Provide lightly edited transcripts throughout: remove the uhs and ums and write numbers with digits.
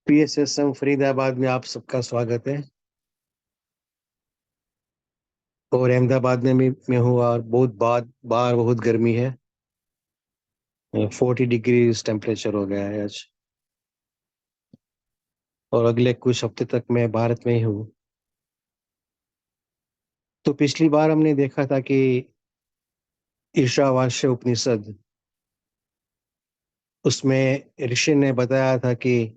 PSSM Faridabad में आप सबका स्वागत है। और अहमदाबाद में भी मैं हूँ और बहुत बाहर बहुत गर्मी है। 40 डिग्री टेम्परेचर हो गया है आज। और अगले कुछ हफ्ते तक मैं भारत में ही हूँ। तो पिछली बार हमने देखा था कि ईशावास्य उपनिषद, उसमें ऋषि ने बताया था कि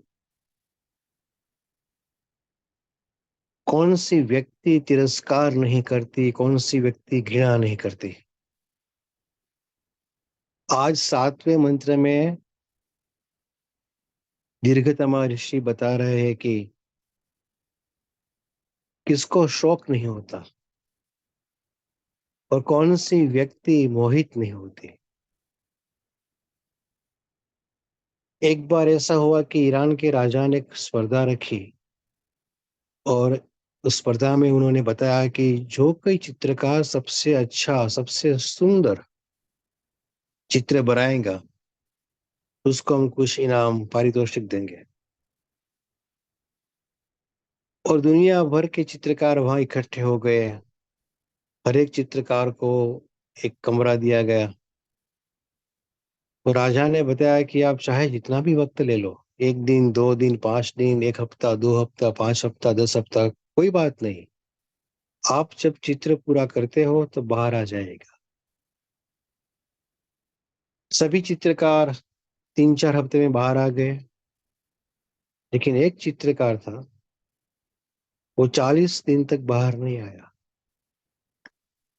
कौन सी व्यक्ति तिरस्कार नहीं करती, कौन सी व्यक्ति घृणा नहीं करती। आज 7वें मंत्र में दीर्घतमा ऋषि बता रहे हैं कि किसको शौक नहीं होता और कौन सी व्यक्ति मोहित नहीं होती। एक बार ऐसा हुआ कि ईरान के राजा ने एक स्पर्धा रखी और उस स्पर्धा में उन्होंने बताया कि जो कोई चित्रकार सबसे अच्छा, सबसे सुंदर चित्र बनाएगा, उसको हम कुछ इनाम पारितोषिक देंगे। और दुनिया भर के चित्रकार वहां इकट्ठे हो गए। हर एक चित्रकार को एक कमरा दिया गया। तो राजा ने बताया कि आप चाहे जितना भी वक्त ले लो, 1 दिन, 2 दिन, 5 दिन, 1 हफ्ता, 2 हफ्ता, 5 हफ्ता, 10 हफ्ता, कोई बात नहीं। आप जब चित्र पूरा करते हो तो बाहर आ जाएगा। सभी चित्रकार 3-4 हफ्ते में बाहर आ गए, लेकिन एक चित्रकार था, वो 40 दिन तक बाहर नहीं आया।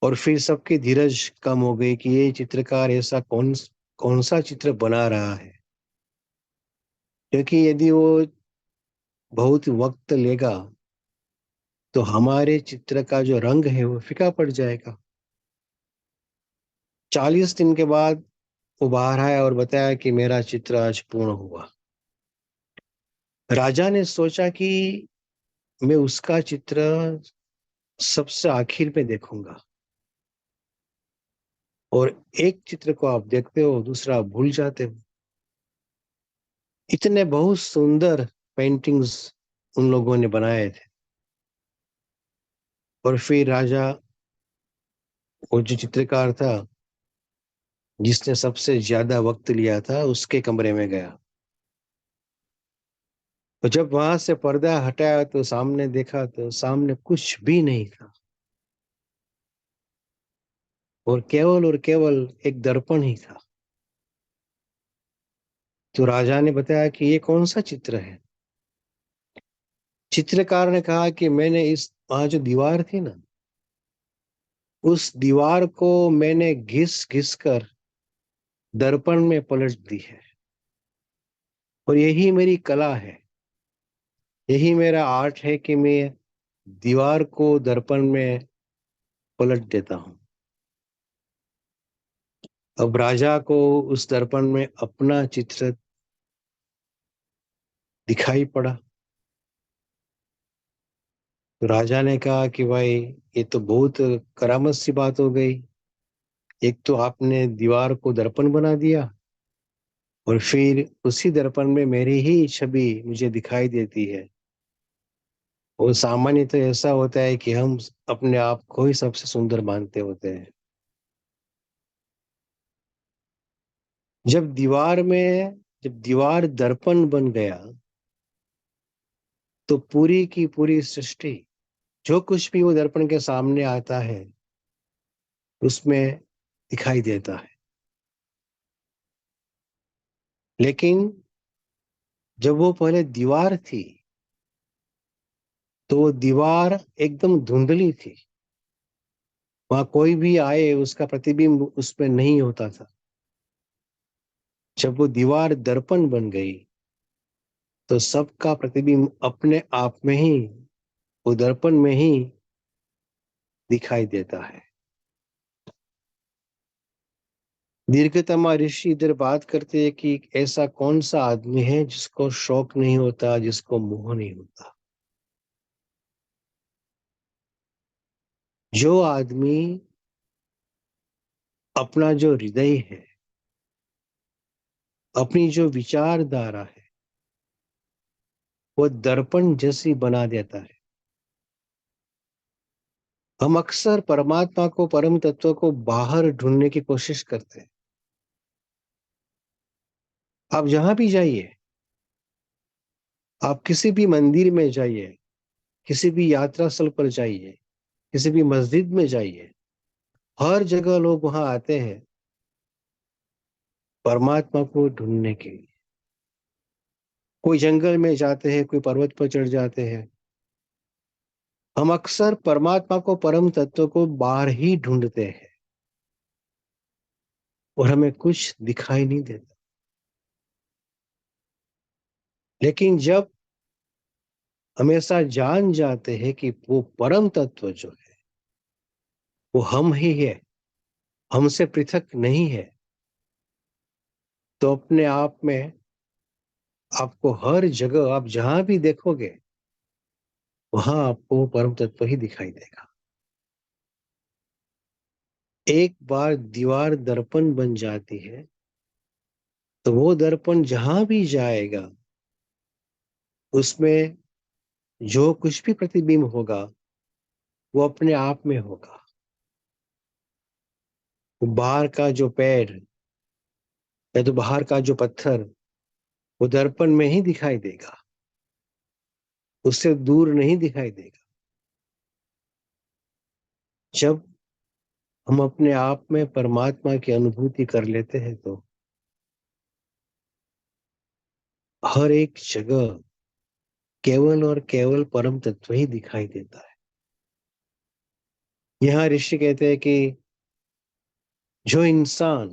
और फिर सबकी धीरज कम हो गई कि ये चित्रकार ऐसा कौन कौन सा चित्र बना रहा है, क्योंकि यदि वो बहुत वक्त लेगा तो हमारे चित्र का जो रंग है वो फीका पड़ जाएगा। 40 दिन के बाद वो बाहर आया और बताया कि मेरा चित्र आज पूर्ण हुआ। राजा ने सोचा कि मैं उसका चित्र सबसे आखिर में देखूंगा। और एक चित्र को आप देखते हो, दूसरा आप भूल जाते हो। इतने बहुत सुंदर पेंटिंग्स उन लोगों ने बनाए थे। और फिर राजा, वो जो चित्रकार था जिसने सबसे ज्यादा वक्त लिया था, उसके कमरे में गया। तो जब वहां से पर्दा हटाया तो सामने देखा तो सामने कुछ भी नहीं था, और केवल एक दर्पण ही था। तो राजा ने बताया कि ये कौन सा चित्र है। चित्रकार ने कहा कि मैंने इस वहां जो दीवार थी ना, उस दीवार को मैंने घिस घिस कर दर्पण में पलट दी है। और यही मेरी कला है, यही मेरा आर्ट है कि मैं दीवार को दर्पण में पलट देता हूँ। अब राजा को उस दर्पण में अपना चित्र दिखाई पड़ा। तो राजा ने कहा कि भाई, ये तो बहुत करामत सी बात हो गई। एक तो आपने दीवार को दर्पण बना दिया, और फिर उसी दर्पण में मेरी ही छवि मुझे दिखाई देती है। और सामान्य तो ऐसा होता है कि हम अपने आप को ही सबसे सुंदर मानते होते हैं। जब दीवार दर्पण बन गया, तो पूरी की पूरी सृष्टि, जो कुछ भी वो दर्पण के सामने आता है, उसमें दिखाई देता है। लेकिन जब वो पहले दीवार थी, तो वो दीवार एकदम धुंधली थी। वहां कोई भी आए उसका प्रतिबिंब उसमें नहीं होता था। जब वो दीवार दर्पण बन गई, तो सबका प्रतिबिंब अपने आप में ही, वो दर्पण में ही दिखाई देता है। दीर्घतमा ऋषि इधर बात करते हैं कि ऐसा कौन सा आदमी है जिसको शौक नहीं होता, जिसको मोह नहीं होता। जो आदमी अपना जो हृदय है, अपनी जो विचारधारा है, वो दर्पण जैसी बना देता है। हम अक्सर परमात्मा को, परम तत्व को बाहर ढूंढने की कोशिश करते हैं। आप जहां भी जाइए, आप किसी भी मंदिर में जाइए, किसी भी यात्रा स्थल पर जाइए, किसी भी मस्जिद में जाइए, हर जगह लोग वहां आते हैं परमात्मा को ढूंढने के लिए। कोई जंगल में जाते हैं, कोई पर्वत पर चढ़ जाते हैं। हम अक्सर परमात्मा को, परम तत्व को बाहर ही ढूंढते हैं और हमें कुछ दिखाई नहीं देता। लेकिन जब हमेशा जान जाते हैं कि वो परम तत्व जो है वो हम ही है, हमसे पृथक नहीं है, तो अपने आप में आपको हर जगह, आप जहां भी देखोगे वहां आपको वो परम तत्व ही दिखाई देगा। एक बार दीवार दर्पण बन जाती है तो वो दर्पण जहां भी जाएगा उसमें जो कुछ भी प्रतिबिंब होगा वो अपने आप में होगा। वो बाहर का जो पेड़ या तो बाहर का जो पत्थर, वो दर्पण में ही दिखाई देगा, उससे दूर नहीं दिखाई देगा। जब हम अपने आप में परमात्मा की अनुभूति कर लेते हैं तो हर एक जगह केवल और केवल परम तत्व ही दिखाई देता है। यहाँ ऋषि कहते हैं कि जो इंसान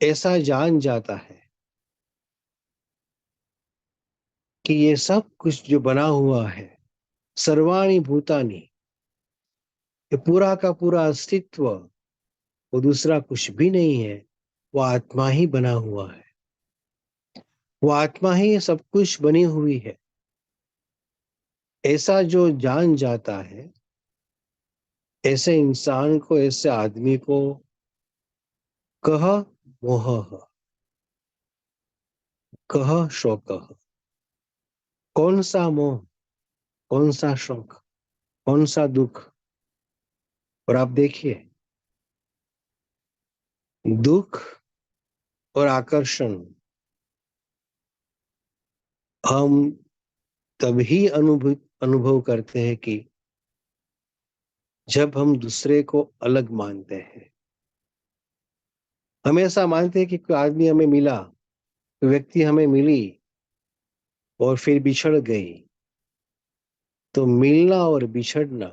ऐसा जान जाता है कि ये सब कुछ जो बना हुआ है, सर्वाणि भूतानि, ये पूरा का पूरा अस्तित्व वो दूसरा कुछ भी नहीं है, वो आत्मा ही बना हुआ है, वो आत्मा ही सब कुछ बनी हुई है, ऐसा जो जान जाता है, ऐसे इंसान को, ऐसे आदमी को कह मोह, कह शोक, कौन सा मोह, कौन सा शोक, कौन सा दुख। और आप देखिए, दुख और आकर्षण हम तभी अनुभव करते हैं कि जब हम दूसरे को अलग मानते हैं। हम ऐसा मानते हैं कि कोई आदमी हमें मिला, कोई व्यक्ति हमें मिली और फिर बिछड़ गई, तो मिलना और बिछड़ना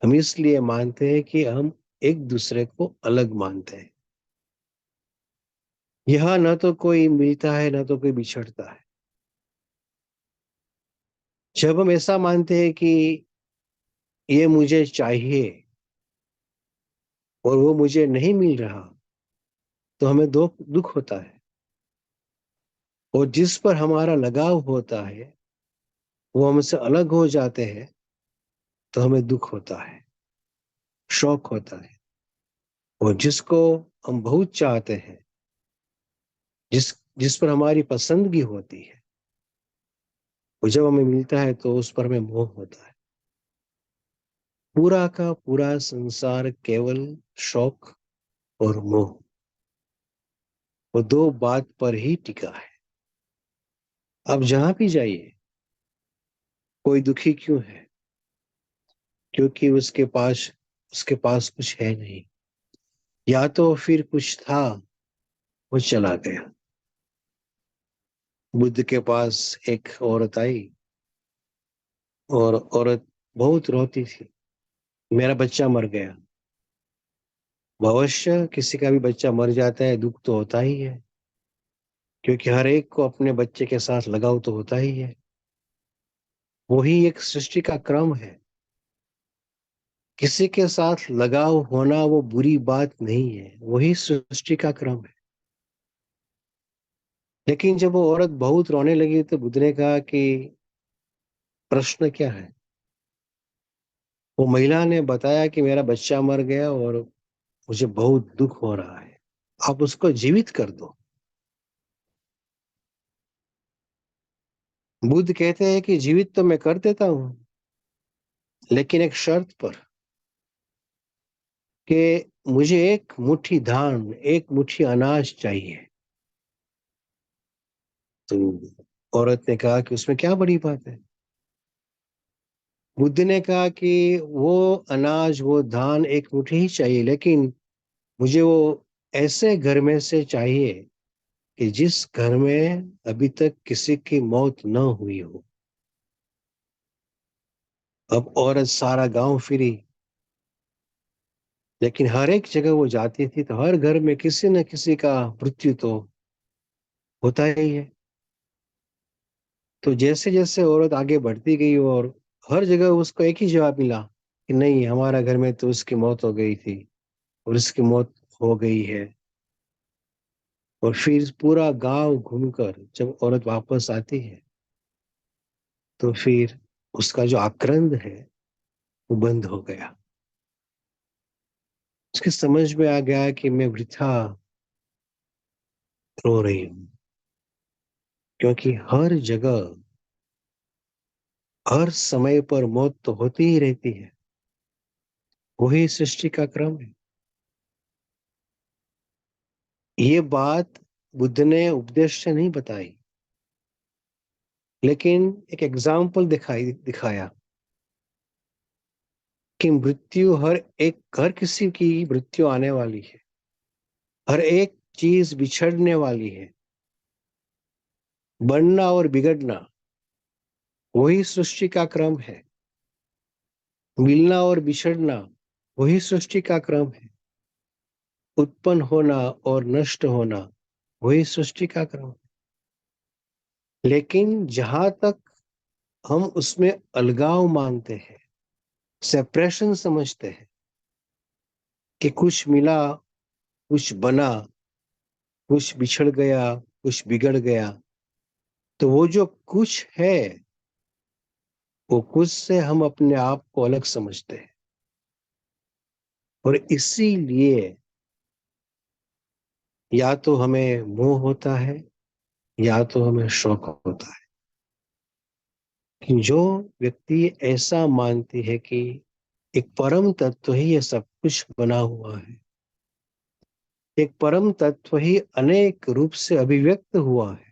हम इसलिए मानते हैं कि हम एक दूसरे को अलग मानते हैं। यहाँ न तो कोई मिलता है, न तो कोई बिछड़ता है। जब हम ऐसा मानते हैं कि ये मुझे चाहिए और वो मुझे नहीं मिल रहा, तो हमें दुख होता है। और जिस पर हमारा लगाव होता है वो हमसे अलग हो जाते हैं, तो हमें दुख होता है, शौक होता है। और जिसको हम बहुत चाहते हैं, जिस जिस पर हमारी पसंदगी होती है, वो जब हमें मिलता है तो उस पर हमें मोह होता है। पूरा का पूरा संसार केवल शौक और मोह, वो दो बात पर ही टिका है। अब जहां भी जाइए, कोई दुखी क्यों है? क्योंकि उसके पास कुछ है नहीं, या तो फिर कुछ था, वो चला गया। बुद्ध के पास एक औरत आई और औरत बहुत रोती थी, मेरा बच्चा मर गया। अवश्य किसी का भी बच्चा मर जाता है, दुख तो होता ही है, क्योंकि हर एक को अपने बच्चे के साथ लगाव तो होता ही है। वही एक सृष्टि का क्रम है। किसी के साथ लगाव होना वो बुरी बात नहीं है, वही सृष्टि का क्रम है। लेकिन जब वो औरत बहुत रोने लगी तो बुद्ध ने कहा कि प्रश्न क्या है? वो महिला ने बताया कि मेरा बच्चा मर गया और मुझे बहुत दुख हो रहा है, आप उसको जीवित कर दो। बुद्ध कहते हैं कि जीवित तो मैं कर देता हूं, लेकिन एक शर्त पर, कि मुझे एक मुट्ठी धान, एक मुट्ठी अनाज चाहिए। तो औरत ने कहा कि उसमें क्या बड़ी बात है। बुद्ध ने कहा कि वो अनाज, वो धान एक मुट्ठी ही चाहिए, लेकिन मुझे वो ऐसे घर में से चाहिए कि जिस घर में अभी तक किसी की मौत न हुई हो। अब औरत सारा गांव फिरी, लेकिन हर एक जगह वो जाती थी तो हर घर में किसी न किसी का मृत्यु तो होता ही है। तो जैसे जैसे औरत आगे बढ़ती गई और हर जगह उसको एक ही जवाब मिला कि नहीं, हमारा घर में तो उसकी मौत हो गई थी और उसकी मौत हो गई है। और फिर पूरा गांव घूमकर जब औरत वापस आती है, तो फिर उसका जो आक्रंद है वो बंद हो गया। उसके समझ में आ गया कि मैं वृथा रो रही हूँ, क्योंकि हर जगह हर समय पर मौत तो होती ही रहती है। वही सृष्टि का क्रम है। ये बात बुद्ध ने उपदेश से नहीं बताई, लेकिन एक एग्जाम्पल दिखाया कि मृत्यु हर किसी की मृत्यु आने वाली है। हर एक चीज बिछड़ने वाली है। बनना और बिगड़ना वही सृष्टि का क्रम है। मिलना और बिछड़ना वही सृष्टि का क्रम है। उत्पन्न होना और नष्ट होना वही सृष्टि का क्रम है। लेकिन जहां तक हम उसमें अलगाव मानते हैं, सेपरेशन समझते हैं, कि कुछ मिला, कुछ बना, कुछ बिछड़ गया, कुछ बिगड़ गया, तो वो जो कुछ है, वो कुछ से हम अपने आप को अलग समझते हैं। और इसीलिए या तो हमें मोह होता है, या तो हमें शौक होता है। कि जो व्यक्ति ऐसा मानती है कि एक परम तत्व ही ये सब कुछ बना हुआ है, एक परम तत्व ही अनेक रूप से अभिव्यक्त हुआ है,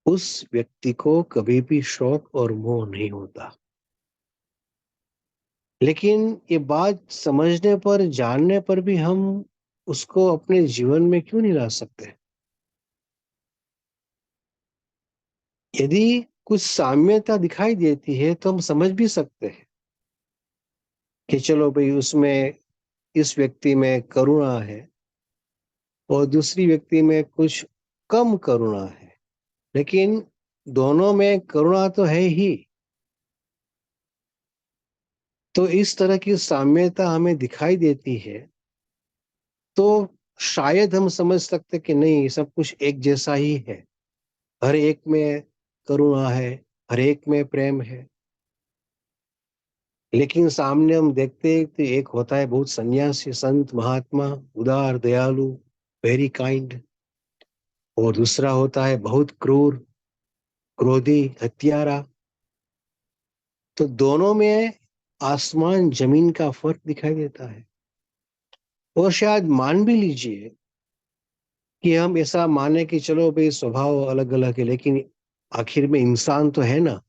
उस व्यक्ति को कभी भी शौक और मोह नहीं होता। लेकिन ये बात समझने पर, जानने पर भी हम उसको अपने जीवन में क्यों नहीं ला सकते? यदि कुछ साम्यता दिखाई देती है तो हम समझ भी सकते हैं कि चलो भाई, उसमें, इस व्यक्ति में करुणा है और दूसरी व्यक्ति में कुछ कम करुणा है, लेकिन दोनों में करुणा तो है ही। तो इस तरह की साम्यता हमें दिखाई देती है, तो शायद हम समझ सकते कि नहीं, सब कुछ एक जैसा ही है। हर एक में करुणा है, हर एक में प्रेम है। लेकिन सामने हम देखते हैं तो एक होता है बहुत सन्यासी, संत, महात्मा, उदार, दयालु, वेरी काइंड, और दूसरा होता है बहुत क्रूर, क्रोधी, हत्यारा। तो दोनों में आसमान जमीन का फर्क दिखाई देता है। और शायद मान भी लीजिए कि हम ऐसा माने कि चलो भाई, स्वभाव अलग अलग है, लेकिन आखिर में इंसान तो है ना,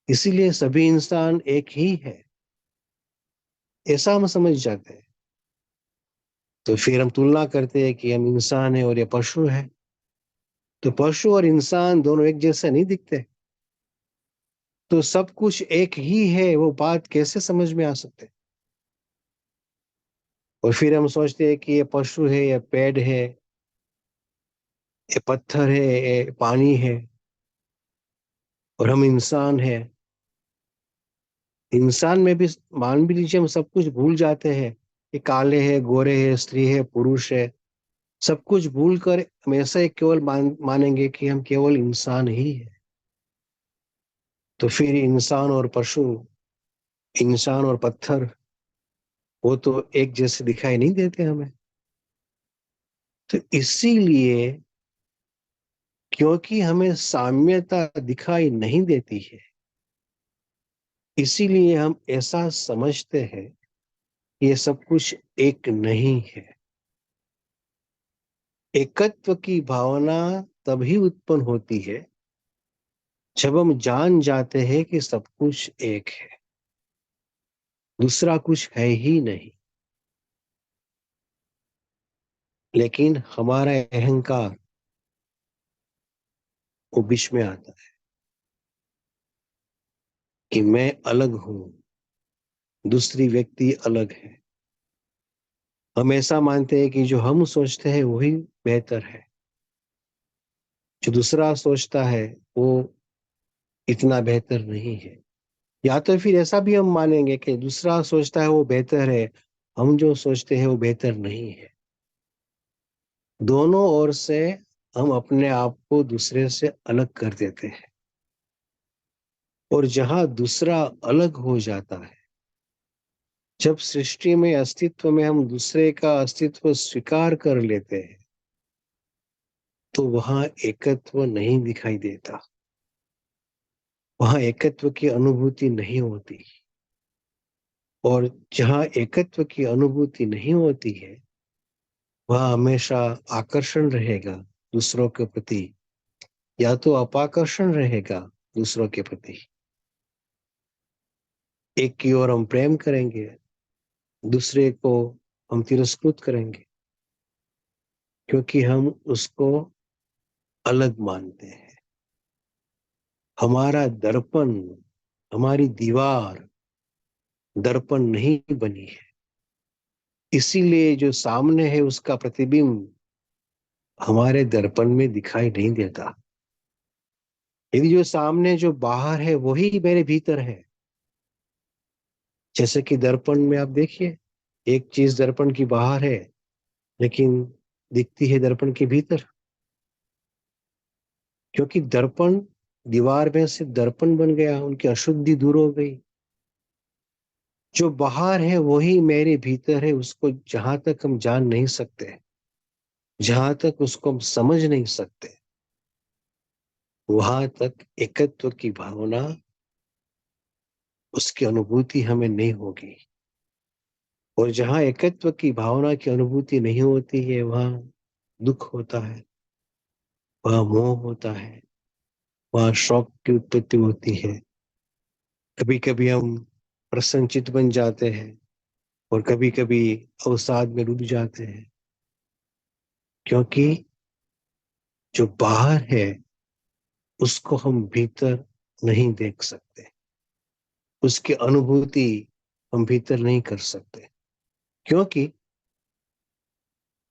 इसीलिए सभी इंसान एक ही है, ऐसा हम समझ जाते हैं। तो फिर हम तुलना करते हैं कि हम इंसान है और ये पशु है। तो पशु और इंसान दोनों एक जैसे नहीं दिखते। तो सब कुछ एक ही है, वो बात कैसे समझ में आ सकते? और फिर हम सोचते हैं कि ये पशु है, ये पेड़ है, ये पत्थर है, ये पानी है, और हम इंसान है। इंसान में भी मान भी लीजिए हम सब कुछ भूल जाते हैं कि काले है, गोरे है, स्त्री है, पुरुष है। सब कुछ भूल कर हम ऐसा ही केवल मानेंगे कि हम केवल इंसान ही है। तो फिर इंसान और पशु, इंसान और पत्थर, वो तो एक जैसे दिखाई नहीं देते हमें। तो इसीलिए क्योंकि हमें साम्यता दिखाई नहीं देती है, इसीलिए हम ऐसा समझते हैं कि ये सब कुछ एक नहीं है। एकत्व की भावना तभी उत्पन्न होती है जब हम जान जाते हैं कि सब कुछ एक है, दूसरा कुछ है ही नहीं। लेकिन हमारा अहंकार वो बीच में आता है कि मैं अलग हूं, दूसरी व्यक्ति अलग है। हम ऐसा मानते हैं कि जो हम सोचते हैं वही बेहतर है, जो दूसरा सोचता है वो इतना बेहतर नहीं है। या तो फिर ऐसा भी हम मानेंगे कि दूसरा सोचता है वो बेहतर है, हम जो सोचते हैं वो बेहतर नहीं है। दोनों ओर से हम अपने आप को दूसरे से अलग कर देते हैं, और जहां दूसरा अलग हो जाता है, जब सृष्टि में अस्तित्व में हम दूसरे का अस्तित्व स्वीकार कर लेते हैं, तो वहां एकत्व नहीं दिखाई देता, वहां एकत्व की अनुभूति नहीं होती। और जहां एकत्व की अनुभूति नहीं होती है, वहां हमेशा आकर्षण रहेगा दूसरों के प्रति, या तो अपाकर्षण रहेगा दूसरों के प्रति। एक की ओर हम प्रेम करेंगे, दूसरे को हम तिरस्कृत करेंगे, क्योंकि हम उसको अलग मानते हैं। हमारा दर्पण, हमारी दीवार दर्पण नहीं बनी है, इसीलिए जो सामने है उसका प्रतिबिंब हमारे दर्पण में दिखाई नहीं देता। यदि जो सामने जो बाहर है वही मेरे भीतर है, जैसे कि दर्पण में आप देखिए, एक चीज दर्पण की बाहर है लेकिन दिखती है दर्पण के भीतर, क्योंकि दर्पण दीवार में से दर्पण बन गया, उनकी अशुद्धि दूर हो गई। जो बाहर है वही मेरे भीतर है, उसको जहां तक हम जान नहीं सकते, जहां तक उसको हम समझ नहीं सकते, वहां तक एकत्व की भावना, उसकी अनुभूति हमें नहीं होगी। और जहां एकत्व की भावना की अनुभूति नहीं होती है, वहां दुख होता है, वहां मोह होता है, वहां शौक की उत्पत्ति होती है। कभी कभी हम प्रसन्नचित बन जाते हैं, और कभी कभी अवसाद में डूब जाते हैं, क्योंकि जो बाहर है उसको हम भीतर नहीं देख सकते, उसकी अनुभूति हम भीतर नहीं कर सकते, क्योंकि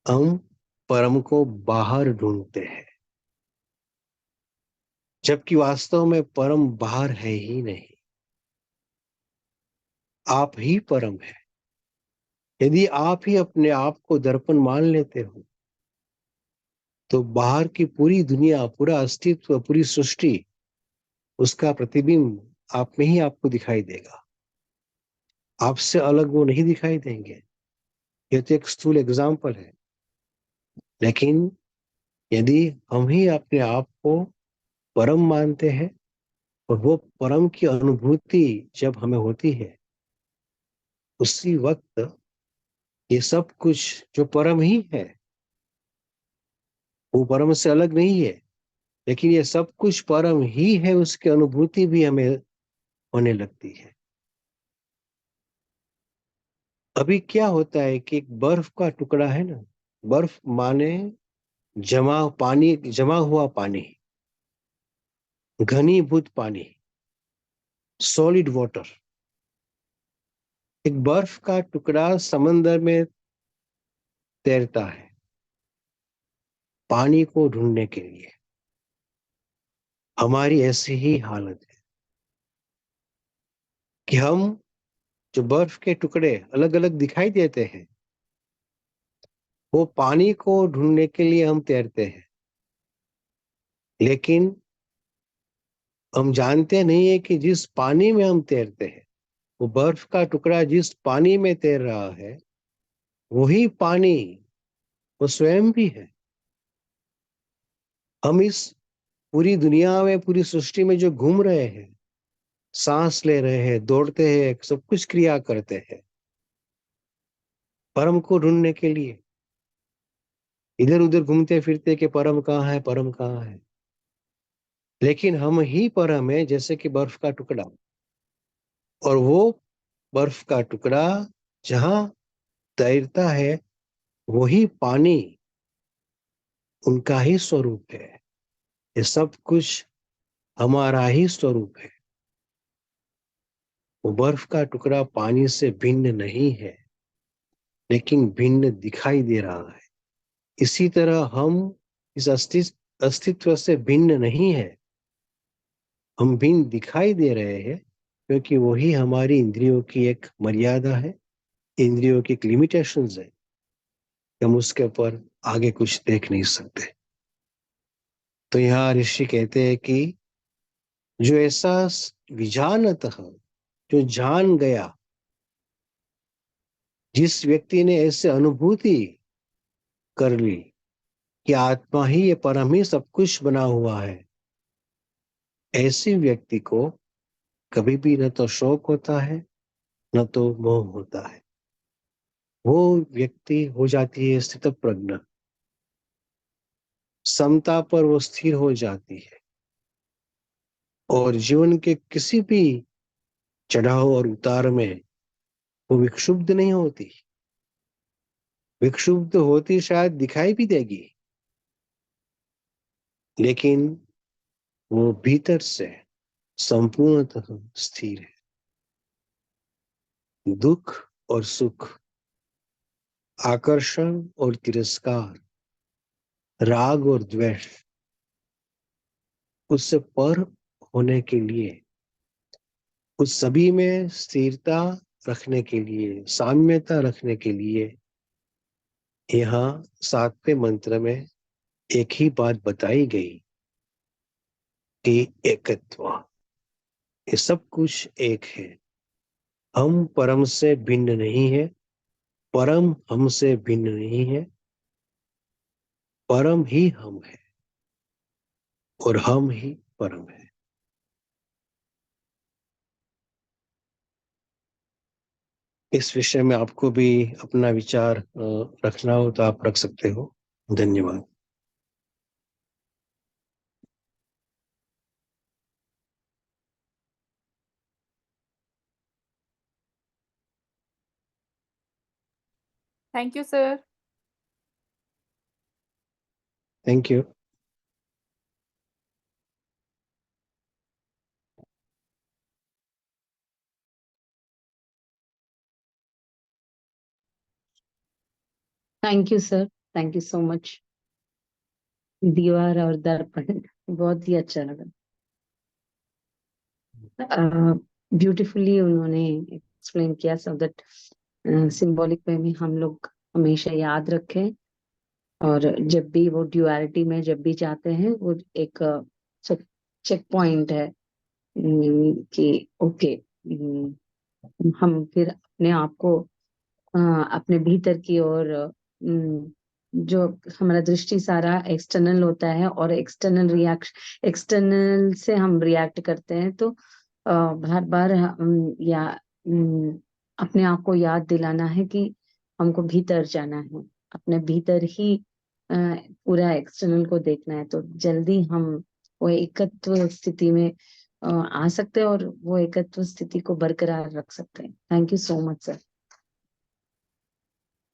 हम परम को बाहर ढूंढते हैं, जबकि वास्तव में परम बाहर है ही नहीं। आप ही परम है। यदि आप ही अपने आप को दर्पण मान लेते हो, तो बाहर की पूरी दुनिया, पूरा अस्तित्व, पूरी सृष्टि, उसका प्रतिबिंब आप में ही आपको दिखाई देगा। आपसे अलग वो नहीं दिखाई देंगे। ये तो एक स्थूल एग्जाम्पल है, लेकिन यदि हम ही अपने आप को परम मानते हैं, और वो परम की अनुभूति जब हमें होती है, उसी वक्त ये सब कुछ जो परम ही है, वो परम से अलग नहीं है, लेकिन ये सब कुछ परम ही है, उसकी अनुभूति भी हमें होने लगती है। अभी क्या होता है कि एक बर्फ का टुकड़ा है ना, बर्फ माने जमा हुआ पानी, घनीभूत पानी, सॉलिड वाटर। एक बर्फ का टुकड़ा समंदर में तैरता है पानी को ढूंढने के लिए। हमारी ऐसी ही हालत है कि हम, जो बर्फ के टुकड़े अलग अलग दिखाई देते हैं, वो पानी को ढूंढने के लिए हम तैरते हैं, लेकिन हम जानते नहीं है कि जिस पानी में हम तैरते हैं, वो बर्फ का टुकड़ा जिस पानी में तैर रहा है, वही पानी वो स्वयं भी है। हम इस पूरी दुनिया में, पूरी सृष्टि में जो घूम रहे हैं, सांस ले रहे हैं, दौड़ते हैं, सब कुछ क्रिया करते हैं परम को ढूंढने के लिए, इधर उधर घूमते फिरते कि परम कहाँ है, परम कहाँ है। लेकिन हम ही परम है, जैसे कि बर्फ का टुकड़ा। और वो बर्फ का टुकड़ा जहां तैरता है, वही पानी उनका ही स्वरूप है। ये सब कुछ हमारा ही स्वरूप है। वो बर्फ का टुकड़ा पानी से भिन्न नहीं है, लेकिन भिन्न दिखाई दे रहा है। इसी तरह हम इस अस्तित्व से भिन्न नहीं है, हम भिन्न दिखाई दे रहे हैं, क्योंकि वही हमारी इंद्रियों की एक मर्यादा है, इंद्रियों की एक लिमिटेशंस है। हम उसके ऊपर आगे कुछ देख नहीं सकते। तो यहाँ ऋषि कहते हैं कि जो ऐसा विजानतः, जो जान गया, जिस व्यक्ति ने ऐसे अनुभूति कर ली कि आत्मा ही, ये परम ही सब कुछ बना हुआ है, ऐसे व्यक्ति को कभी भी न तो शौक होता है, न तो मोह होता है। वो व्यक्ति हो जाती है स्थित प्रज्ञ, समता पर वो स्थिर हो जाती है, और जीवन के किसी भी चढ़ाव और उतार में वो विक्षुब्ध नहीं होती। विक्षुब्ध होती शायद दिखाई भी देगी, लेकिन वो भीतर से संपूर्णतः स्थिर है। दुख और सुख, आकर्षण और तिरस्कार, राग और द्वेष, उससे पर होने के लिए, उस सभी में स्थिरता रखने के लिए, साम्यता रखने के लिए, यहाँ 7वें मंत्र में एक ही बात बताई गई कि एकत्व। ये सब कुछ एक है। हम परम से भिन्न नहीं है, परम हमसे भिन्न नहीं है, परम ही हम है और हम ही परम है। इस विषय में आपको भी अपना विचार रखना हो तो आप रख सकते हो। धन्यवाद। Thank you sir. Thank you. Thank you sir, thank you so much. दीवार और दर्पण बहुत ही अच्छा लगा। ब्यूटीफुली उन्होंने एक्सप्लेन किया, सो दैट सिंबॉलिक वे में हम लोग हमेशा याद रखें, और जब भी वो ड्युअलिटी में जब भी जाते हैं, वो एक चेक चेक पॉइंट है कि ओके, हम फिर अपने आप को अपने भीतर की ओर, जो हमारा दृष्टि सारा एक्सटर्नल होता है और एक्सटर्नल रिएक्शन, एक्सटर्नल से हम रिएक्ट करते हैं, तो बार बार या अपने आप को याद दिलाना है कि हमको भीतर जाना है, अपने भीतर ही पूरा एक्सटर्नल को देखना है, तो जल्दी हम वो एकत्व स्थिति में आ सकते हैं और वो एकत्व स्थिति को बरकरार रख सकते हैं। Thank you so much sir.